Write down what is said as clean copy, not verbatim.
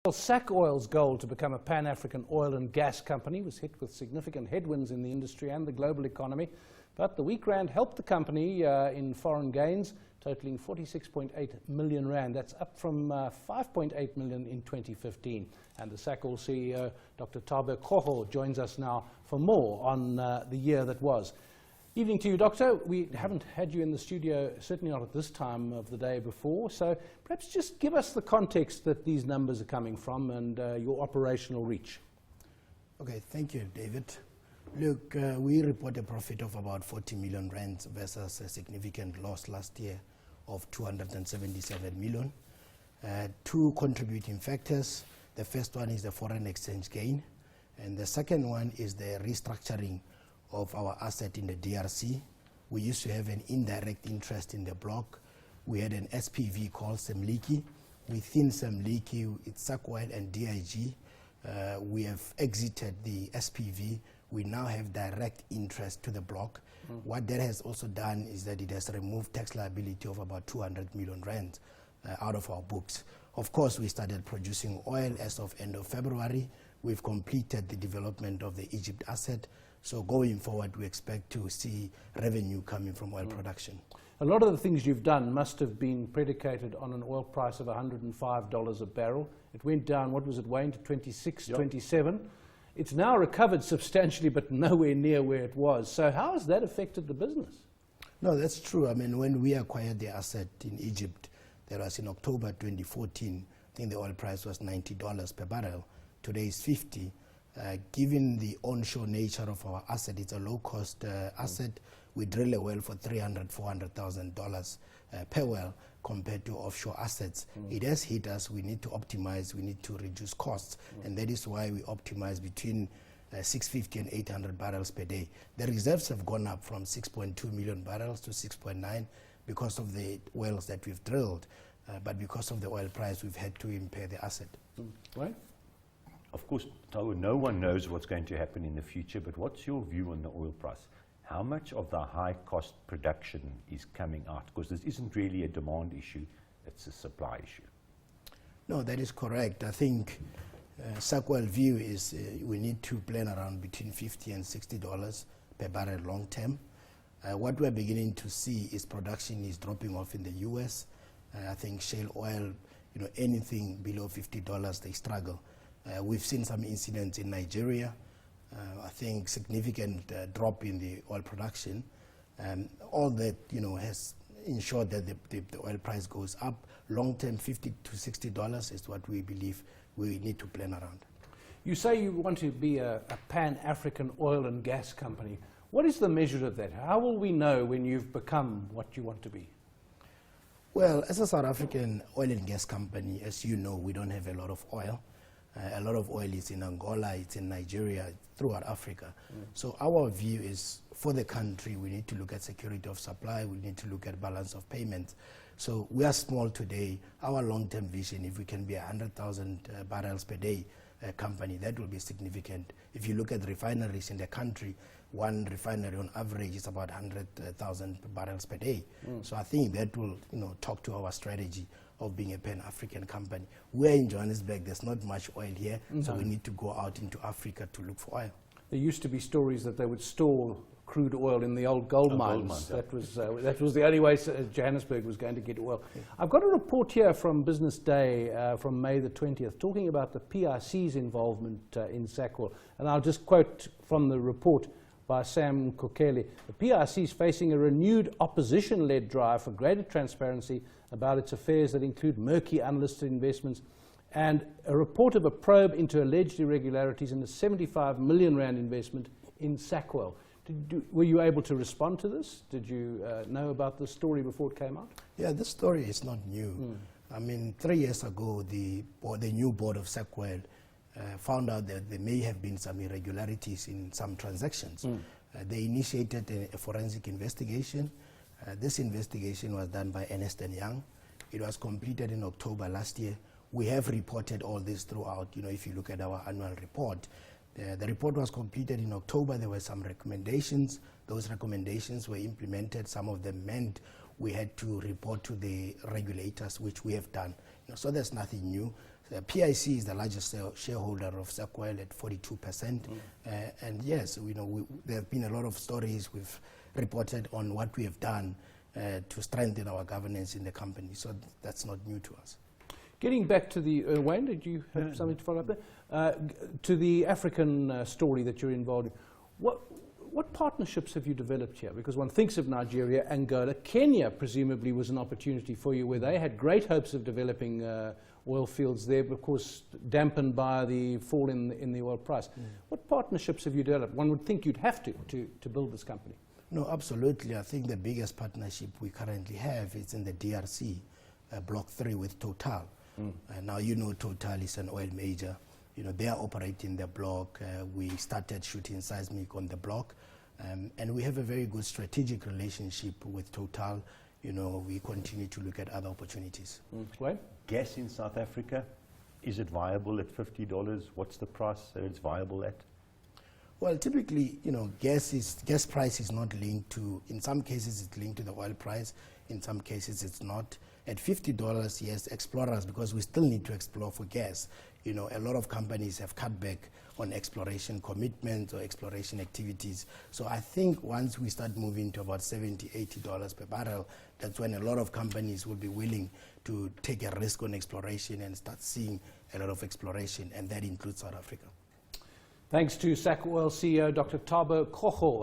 Well, SacOil's goal to become a Pan-African oil and gas company was hit with significant headwinds in the industry and the global economy, but the weak rand helped the company in foreign gains, totaling 46.8 million rand. That's up from 5.8 million in 2015. And the SacOil CEO, Dr. Thabo Kgogo, joins us now for more on the year that was. Evening to you, Doctor. We haven't had you in the studio, certainly not at this time of the day before, so perhaps just give us the context that these numbers are coming from and your operational reach. Okay, thank you, David. Look, we report a profit of about 40 million rands versus a significant loss last year of 277 million. Two contributing factors. The first one is the foreign exchange gain, and the second one is the restructuring of our asset in the DRC. We used to have an indirect interest in the block. We had an SPV called Semliki. Within Semliki, it's SacOil and DIG. We have exited the SPV. We now have direct interest to the block. What that has also done is that it has removed tax liability of about 200 million rand out of our books. Of course, we started producing oil as of end of February. We've completed the development of the Egypt asset. So going forward, we expect to see revenue coming from oil production. A lot of the things you've done must have been predicated on an oil price of $105 a barrel. It went down, what was it, Wayne, to 26, 27. It's now recovered substantially, but nowhere near where it was. So how has that affected the business? No, that's true. I mean, when we acquired the asset in Egypt, that was in October 2014, I think the oil price was $90 per barrel. Today is 50. Given the onshore nature of our asset, it's a low-cost asset. We drill a well for $300,000, $400,000 per well compared to offshore assets. It has hit us. We need to optimize. We need to reduce costs, and that is why we optimize between 650 and 800 barrels per day. The reserves have gone up from 6.2 million barrels to 6.9 because of the wells that we've drilled, but because of the oil price, we've had to impair the asset. Right? Of course, Thabo, no one knows what's going to happen in the future, but what's your view on the oil price? How much of the high-cost production is coming out? Because this isn't really a demand issue, it's a supply issue. No, that is correct. I think SacOil view is we need to plan around between $50 and $60 per barrel long term. What we're beginning to see is production is dropping off in the US. I think shale oil, anything below $50, they struggle. We've seen some incidents in Nigeria. I think significant drop in the oil production. All that has ensured that the oil price goes up. Long term, $50 to $60 is what we believe we need to plan around. You say you want to be a Pan-African oil and gas company. What is the measure of that? How will we know when you've become what you want to be? Well, as a South African oil and gas company, as you know, we don't have a lot of oil. A lot of oil is in Angola, it's in Nigeria, throughout Africa. So our view is, for the country, we need to look at security of supply, we need to look at balance of payments. So we are small today. Our long-term vision, if we can be 100,000 barrels per day company, that will be significant. If you look at refineries in the country, one refinery on average is about 100,000 barrels per day. So I think that will talk to our strategy of being a Pan-African company. We're in Johannesburg, there's not much oil here, so we need to go out into Africa to look for oil. There used to be stories that they would store crude oil in the old gold mines. That was the only way Johannesburg was going to get oil. I've got a report here from Business Day from May the 20th talking about the PRC's involvement in SacOil, and I'll just quote from the report by Sam Kokele. The PRC is facing a renewed opposition-led drive for greater transparency about its affairs that include murky unlisted investments, and a report of a probe into alleged irregularities in a 75 million rand investment in SacOil. Were you able to respond to this? Did you know about this story before it came out? Yeah, this story is not new. I mean, 3 years ago, the new board of SacOil found out that there may have been some irregularities in some transactions. They initiated a forensic investigation. This investigation was done by Ernst & Young. It was completed in October last year. We have reported all this throughout. If you look at our annual report, the report was completed in October. There were some recommendations. Those recommendations were implemented. Some of them meant we had to report to the regulators, which we have done. So there's nothing new. PIC is the largest shareholder of SacOil at 42%. And yes, there have been a lot of stories we've reported on what we have done to strengthen our governance in the company. So that's not new to us. Getting back to the, Wayne, did you have something to follow up there? To the African story that you're involved in, what partnerships have you developed here? Because one thinks of Nigeria, Angola, Kenya presumably was an opportunity for you where they had great hopes of developing oil fields there, but of course dampened by the fall in the oil price. What partnerships have you developed? One would think you'd have to build this company. No, absolutely. I think the biggest partnership we currently have is in the DRC, Block 3 with Total. Now Total is an oil major. They are operating the block. We started shooting seismic on the block. And we have a very good strategic relationship with Total. We continue to look at other opportunities. Wayne? Gas in South Africa, is it viable at $50? What's the price that it's viable at? Well, typically, gas price is not linked to, in some cases it's linked to the oil price, in some cases it's not. At $50, yes, explorers, because we still need to explore for gas. A lot of companies have cut back on exploration commitments or exploration activities. So I think once we start moving to about $70, $80 per barrel, that's when a lot of companies will be willing to take a risk on exploration and start seeing a lot of exploration, and that includes South Africa. Thanks to SacOil CEO Dr. Thabo Kgogo.